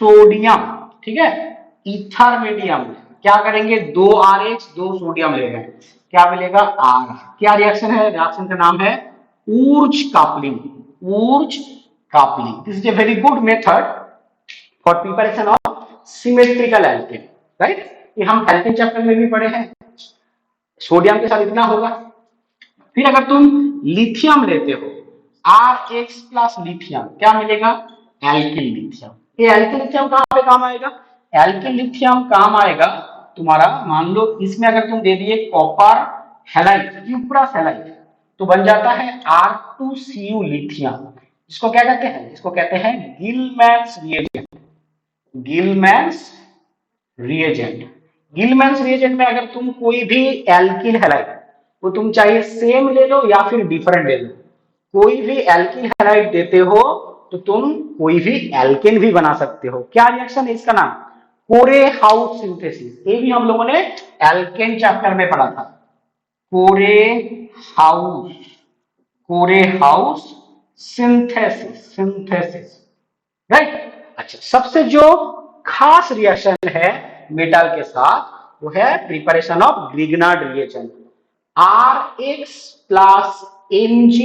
सोडियम, ठीक है, ईथर मीडियम, क्या करेंगे, 2 RH 2 सोडियम ले गए, क्या मिलेगा, R। क्या रिएक्शन है, रिएक्शन का नाम है Wurtz coupling, Wurtz coupling. This is a very good method for preparation of symmetrical alkane, right. ये हम एल्केन चैप्टर में भी पढ़े हैं, सोडियम के साथ इतना होगा। फिर अगर तुम लिथियम लेते हो, RX प्लस लिथियम, क्या मिलेगा, एल्किल लिथियम। ये एल्किल लिथियम कहां पे काम आएगा, एल्किल लिथियम काम आएगा तुम्हारा, मान लो इसमें अगर तुम दे दिए कॉपर हैलाइड, क्यूप्रस हैलाइड, तो बन जाता है R2Cu लिथियम। इसको क्या कहते हैं, इसको कहते हैं गिलमैन्स रिएजेंट, गिलमैन्स रिएजेंट। गिलमैन्स रिएजेंट में अगर तुम कोई भी एल्किल हैलाइड, वो तुम चाहे सेम ले लो या फिर डिफरेंट ले लो, कोई भी एल्किल हैलाइड देते हो तो तुम कोई भी एल्केन भी बना सकते हो। क्या रिएक्शन है इसका नाम, कोरे-हाउस सिंथेसिस। ये भी हम लोगों ने एल्केन चैप्टर में पढ़ा था, कोरे-हाउस, कोरे-हाउस सिंथेसिस, सिंथेसिस, राइट। अच्छा, सबसे जो खास रिएक्शन है मेटल के साथ वो है preparation of Grignard reagent, RX plus Mg,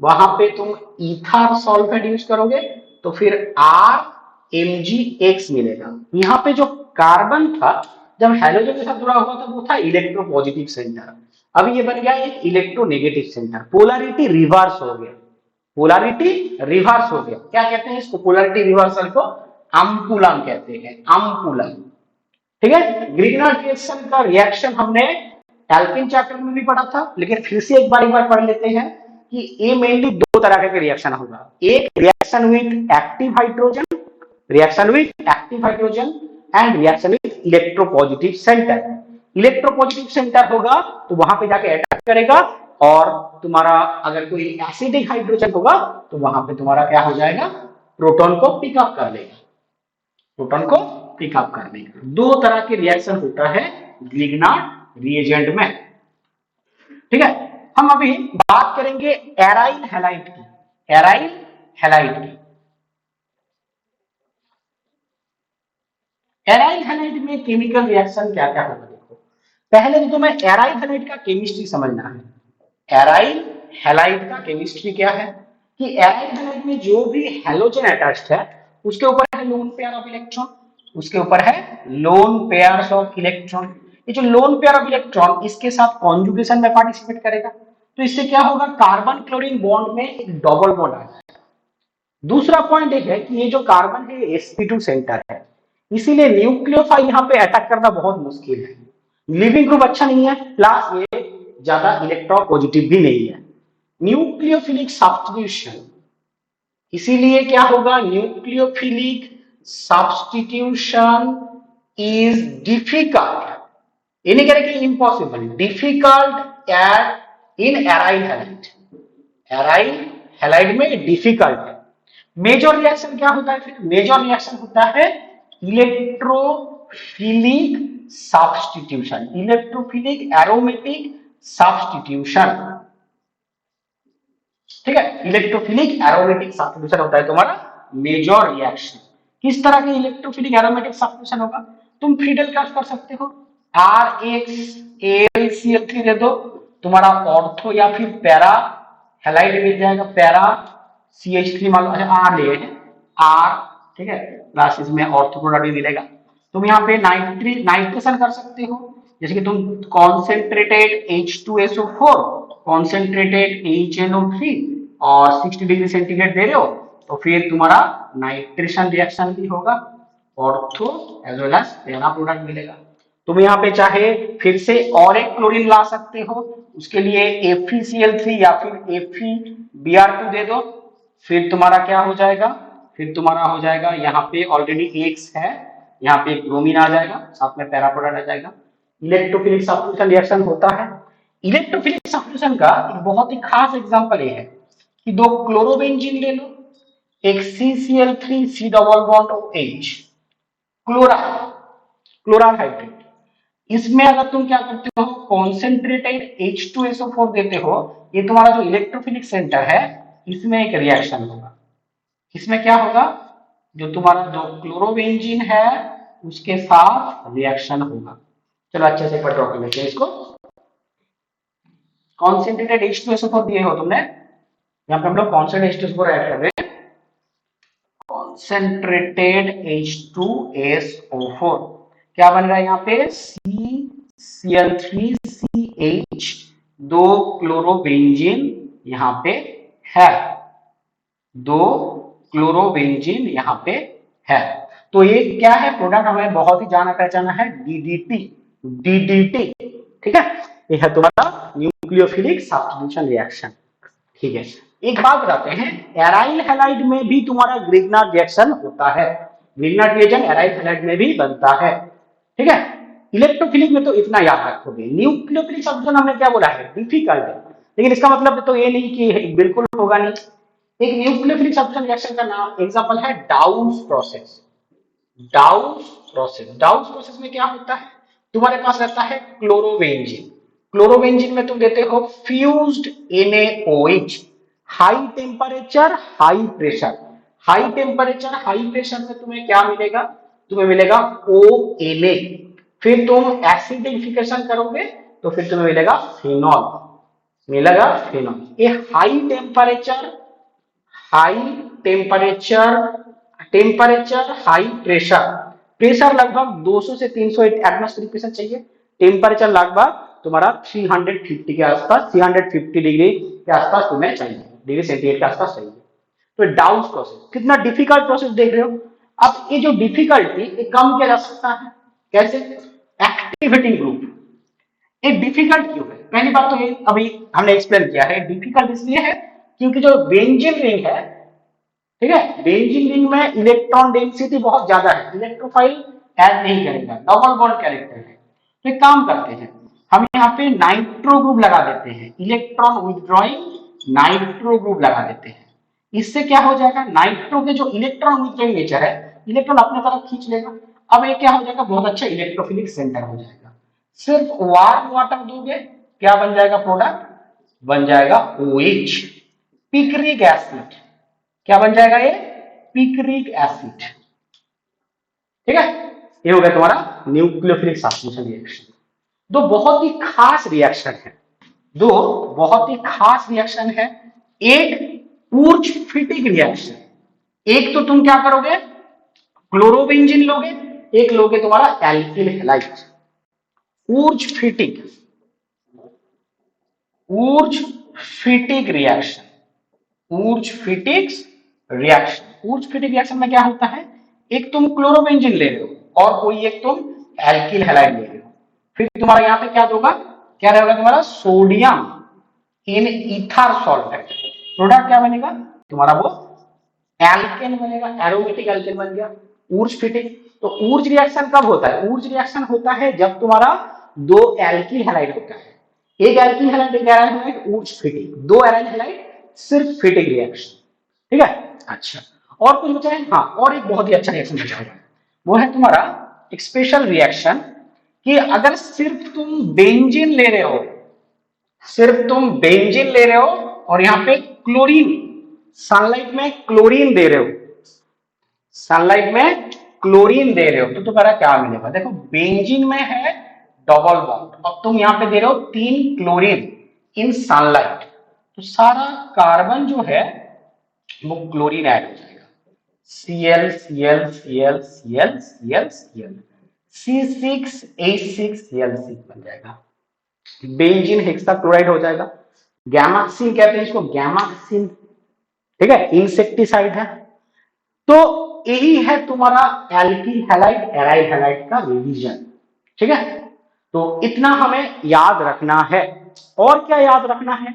वहां पे तुम ईथर सॉल्वेंट यूज करोगे तो फिर RMgX मिलेगा। यहाँ पे जो कार्बन था जब हैलोजन के साथ जुड़ा हुआ था वो था इलेक्ट्रोपॉजिटिव सेंटर, अभी ये बन गया एक इलेक्ट्रोनेगेटिव सेंटर, पोलैरिटी रिवर्स हो गया, पोलैरिटी रिवर्स हो गया। क्या कहते हैं इसको, पोलैरिटी रिवर्सल को अम्पुलम कहते हैं, अम्पुलम, ठीक है। ग्रिग्नार्ड रिएक्शन का रिएक्शन हमने एल्केन चैप्टर में भी पढ़ा था, लेकिन फिर से एक बार पढ़ लेते हैं। कि ये मेनली दो तरह के रिएक्शन होगा, एक reaction with active hydrogen, reaction with active hydrogen and reaction with electropositive centre. Electropositive centre होगा तो वहां पे जाके अटैक करेगा, और तुम्हारा अगर कोई एसिडिक हाइड्रोजन होगा तो वहां पे तुम्हारा क्या हो जाएगा, प्रोटॉन को पिकअप कर लेगा, प्रोटॉन को पिकअप कर लेगा। दो तरह के रिएक्शन होता है ग्रिग्नार्ड रिएजेंट में। ठीक है, हम अभी बात करेंगे एराइल हैलाइड की, एराइल हैलाइड की। एराइल हैलाइड में केमिकल रिएक्शन क्या क्या होगा, देखो पहले तो तुम्हें एराइल हैलाइड का केमिस्ट्री समझना है। एराइल हैलाइड का केमिस्ट्री क्या है कि एराइल हैलाइड में जो भी हैलोजन अटैच्ड है उसके ऊपर है लोन पेयर ऑफ इलेक्ट्रॉन, उसके ऊपर है लोन पेयर्स ऑफ इलेक्ट्रॉन। ये जो लोन पेयर ऑफ इलेक्ट्रॉन इसके साथ कॉन्जुगेशन में पार्टिसिपेट करेगा, तो इससे क्या होगा, कार्बन क्लोरीन बॉन्ड में एक डबल बॉन्ड आ जाएगा। दूसरा पॉइंट एक है कि ये जो कार्बन है sp2 सेंटर है, इसीलिए न्यूक्लियोफाइल यहाँ पे अटैक करना बहुत मुश्किल है। लिविंग ग्रुप अच्छा नहीं है, प्लस ये ज्यादा इलेक्ट्रोपॉजिटिव भी नहीं है। न्यूक्लियोफिलिक सब्स्टिट्यूशन, इसीलिए क्या होगा, न्यूक्लियोफिलिक सब्स्टिट्यूशन इज डिफिकल्ट, ये नहीं कह रहे कि impossible, difficult at in aryl halide. Aryl halide में डिफिकल्ट है। मेजर रिएक्शन क्या होता है, फिर मेजर रिएक्शन होता है electrophilic substitution, electrophilic aromatic substitution. ठीक है, इलेक्ट्रोफिलिक एरोमेटिक सब्स्टिट्यूशन होता है तुम्हारा मेजर रिएक्शन। किस तरह के इलेक्ट्रोफिलिक एरोमेटिक सब्स्टिट्यूशन होगा, तुम फ्रीडल क्लास कर सकते हो, RxAlCl3 दे दो, तुम्हारा ऑर्थो या फिर पैरा हैलाइड मिल जाएगा, पैरा CH3 मान लो, अच्छा R ले R, ठीक है, प्लस इसमें ऑर्थो प्रोडक्ट भी मिलेगा। तुम यहाँ पे नाइट्रेशन कर सकते हो, जैसे कि तुम कॉन्सेंट्रेटेड H2SO4, कॉन्सेंट्रेटेड HNO3 और 60 डिग्री सेंटीग्रेड दे रहे हो, तो फिर तुम्हारा नाइट्रेशन रिएक्शन भी होगा, ortho as well as para product मिलेगा। तुम यहाँ पे चाहे फिर से और एक क्लोरीन ला सकते हो, उसके लिए FeCl3 या फिर FeBr2 दे दो, फिर तुम्हारा क्या हो जाएगा, फिर तुम्हारा हो जाएगा यहाँ पे ऑलरेडी X है, यहाँ पे ब्रोमीन आ जाएगा, साथ में पैरा प्रोडक्ट आ जाएगा। इलेक्ट्रोफिलिक सब्स्टिट्यूशन रिएक्शन होता है। इलेक्ट्रोफिलिक सब्स्टिट्यूशन का एक बहुत ही खास एग्जांपल ये है कि दो क्लोरोबेंजीन ले लो, एक CCl3 C double bond OH, chloral hydrate, इसमें अगर तुम क्या करते हो, कॉन्सेंट्रेटेड H2SO4 देते हो, ये तुम्हारा जो इलेक्ट्रोफिलिक सेंटर है इसमें एक रिएक्शन होगा। इसमें क्या होगा, जो तुम्हारा जो क्लोरोबेंजीन है उसके साथ रिएक्शन होगा। चलो अच्छे से ड्रॉ कर लेते हैं इसको। कॉन्सेंट्रेटेड H2SO4 दिए हो तुमने, यहाँ पे हम लोग कॉन्सेंट्रेटेड H2SO4 ऐड कर रहे हैं, कॉन्सेंट्रेटेड H2SO4 क्या बन रहा है यहाँ पे, CCl3CH, दो क्लोरोबेंजीन यहाँ पे है, दो क्लोरोबेंजीन यहाँ पे है। तो ये क्या है, प्रोडक्ट हमें बहुत ही जाना पहचाना है, DDT। ठीक है, ये है तुम्हारा न्यूक्लियोफिलिक सब्स्टिट्यूशन रिएक्शन। ठीक है, एक बात बताते हैं, एराइल हैलाइड में भी तुम्हारा ग्रिग्नार्ड रिएक्शन होता है, ग्रिग्नार्ड रिएजेंट एराइल हैलाइड में भी बनता है। ठीक है, इलेक्ट्रोफिलिक में तो इतना याद रखोगे। न्यूक्लियोफिलिक सब्स्टिट्यूशन हमने क्या बोला है, डिफिकल्ट है, लेकिन इसका मतलब तो ये नहीं कि बिल्कुल होगा नहीं। एक न्यूक्लियोफिलिक सब्स्टिट्यूशन रिएक्शन का नाम एग्जांपल है डाउस प्रोसेस। डाउस प्रोसेस में क्या होता है, तुम्हारे पास रहता है क्लोरोबेंजीन, क्लोरोबेंजीन में तुम देते हो fused NaOH, high temperature high pressure, high temperature high pressure में तुम्हें क्या मिलेगा, तुम्हें मिलेगा ONA, फिर तुम एसिडिफिकेशन करोगे तो फिर तुम्हें मिलेगा फिनॉल, मिलेगा फिनॉल। ये high temperature high pressure, pressure लगभग 200 से 300 एटमॉस्फेरिक प्रेशर चाहिए, टेम्परेचर लगभग तुम्हारा 350 के आसपास, 350 डिग्री के आसपास तुम्हें चाहिए, डिग्री सेंटीग्रेड के आसपास चाहिए। तो डाउस प्रोसेस कितना डिफिकल्ट प्रोसेस देख रहे हो। अब ये जो डिफिकल्टी ये कम किया जा सकता है, कैसे, एक्टिवेटिंग ग्रुप, ये डिफिकल्ट क्यों है? पहली बात तो ये अभी हमने एक्सप्लेन किया है, डिफिकल्ट इसलिए है क्योंकि जो बेंजीन रिंग है, ठीक है, बेंजीन रिंग में इलेक्ट्रॉन डेंसिटी बहुत ज्यादा है, इलेक्ट्रोफाइल ऐड नहीं करेगा, डबल बॉन्ड कैरेक्टर है। तो एक काम करते हैं, हम यहाँ पे नाइट्रो ग्रुप लगा देते हैं, इलेक्ट्रॉन विथड्रॉइंग नाइट्रो ग्रुप लगा देते हैं। इससे क्या हो जाएगा, नाइट्रो के जो इलेक्ट्रॉन विथड्रॉइंग नेचर है, इलेक्ट्रॉन अपने तरफ खींच लेगा। अब ये क्या हो जाएगा, बहुत अच्छा इलेक्ट्रोफिलिक सेंटर हो जाएगा। सिर्फ वार्म वाटर दोगे, क्या बन जाएगा प्रोडक्ट, बन जाएगा OH, पिक्रिक एसिड। क्या बन जाएगा ये, पिक्रिक एसिड। ठीक है, ये हो गया तुम्हारा न्यूक्लियोफिलिक सब्स्टिट्यूशन रिएक्शन। दो बहुत ही खास रिएक्शन है, दो बहुत ही खास रिएक्शन है। एक ऊर्ज-फिटिक रिएक्शन, एक तो तुम क्या करोगे, क्लोरोबेंजीन लोगे, एक लोगे तुम्हारा alkyl halide. ऊर्ज-फिटिक, ऊर्ज-फिटिक reaction, ऊर्ज-फिटिक reaction, ऊर्ज-फिटिक reaction में क्या होता है, एक तुम क्लोरोबेंजीन ले रहे हो और कोई एक तुम एल्किल हैलाइड ले रहे हो, फिर तुम्हारा यहां पे क्या होगा, क्या रहेगा तुम्हारा, sodium in ether solvent, product क्या बनेगा तुम्हारा, वो एल्केन बनेगा, एरोमेटिक एल्केन बन गया, ऊर्ज फिटिंग। तो ऊर्ज रिएक्शन कब होता है, ऊर्ज रिएक्शन होता है जब तुम्हारा दो एल्किल हैलाइड होता है, एक एल्किल हैलाइड एक एराइल हैलाइड, ऊर्ज फिटिंग, दो एराइल हैलाइड, सिर्फ फिटिंग रिएक्शन। ठीक है, अच्छा और कुछ बचा है, हाँ और एक बहुत ही अच्छा रिएक्शन बचा है, वो है तुम्हारा एक स्पेशल रिएक्शन, कि अगर सिर्फ तुम बेंजीन ले रहे हो, सिर्फ तुम बेंजीन ले रहे हो और यहां पे क्लोरीन, सनलाइट में क्लोरीन दे रहे हो, सनलाइट में क्लोरीन दे रहे हो, तो तुम्हारा क्या मिलेगा, देखो बेंजीन में है डबल बॉन्ड और तुम यहां पे दे रहे हो 3 क्लोरीन इन सनलाइट, तो सारा कार्बन जो है वो क्लोरीन ऐड हो जाएगा, Cl Cl Cl Cl Cl Cl C6H6Cl6 बन जाएगा, बेंजीन हेक्साक्लोराइड हो जाएगा, गैमाक्सिन कहते हैं इसको, गैमाक्सिन, ठीक है, इंसेक्टिसाइड है। तो यही है तुम्हारा एल्किल हैलाइड एराइल हैलाइड का रिवीजन। ठीक है, तो इतना हमें याद रखना है। और क्या याद रखना है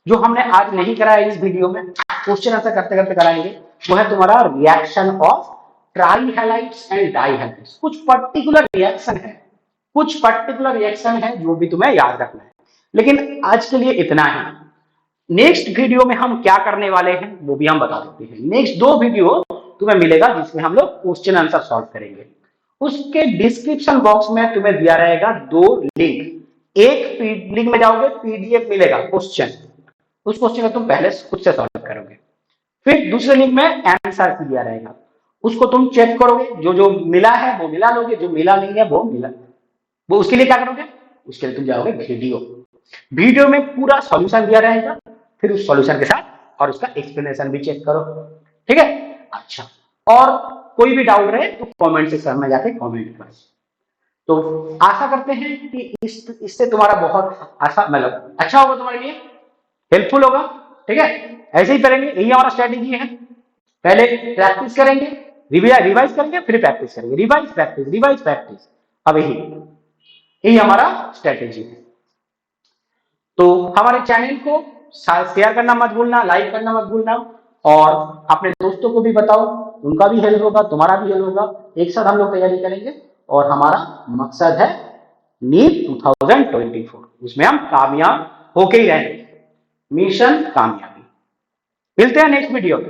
जो हमने आज नहीं कराया इस वीडियो में, क्वेश्चन आंसर करते करते कराएंगे, वो है तुम्हारा reaction of trihalides and dihalides. कुछ पर्टिकुलर रिएक्शन है, कुछ पर्टिकुलर रिएक्शन है जो भी तुम्हें याद रखना है, लेकिन आज के लिए इतना ही। नेक्स्ट वीडियो में हम क्या करने वाले हैं वो भी हम बता देते हैं। नेक्स्ट 2 वीडियो तुम्हें मिलेगा जिसमें हम लोग क्वेश्चन आंसर सॉल्व करेंगे। उसके डिस्क्रिप्शन बॉक्स में तुम्हें दिया रहेगा 2 लिंक, एक लिंक में जाओगे PDF मिलेगा क्वेश्चन, उस क्वेश्चन को तुम पहले खुद से सॉल्व करोगे, फिर दूसरे लिंक में आंसर दिया रहेगा, उसको तुम चेक करोगे, जो जो मिला है वो मिला लोगे, जो मिला नहीं है वो मिला, वो उसके लिए क्या करोगे, उसके लिए तुम जाओगे वीडियो, वीडियो में पूरा सॉल्यूशन दिया रहेगा, फिर उस सॉल्यूशन के साथ और उसका एक्सप्लेनेशन भी चेक करो। ठीक है, अच्छा और कोई भी डाउट रहे तो कमेंट सेक्शन में जाके कमेंट करो। तो आशा करते हैं कि इससे तुम्हारा बहुत आशा मतलब अच्छा होगा, तुम्हारे लिए हेल्पफुल होगा। ठीक है, ऐसे ही करेंगे, यही हमारा स्ट्रेटेजी है, पहले प्रैक्टिस करेंगे, रिवाइज करेंगे, फिर प्रैक्टिस करेंगे, रिवाइज प्रैक्टिस रिवाइज प्रैक्टिस, अब यही हमारा स्ट्रेटेजी है। तो हमारे चैनल को शेयर करना मत भूलना, लाइक करना मत भूलना, और अपने दोस्तों को भी बताओ, उनका भी हेल्प होगा, तुम्हारा भी हेल्प होगा, एक साथ हम लोग तैयारी करेंगे और हमारा मकसद है नीट 2024, उसमें हम कामयाब होके ही रहेंगे, मिशन कामयाबी। मिलते हैं नेक्स्ट वीडियो में।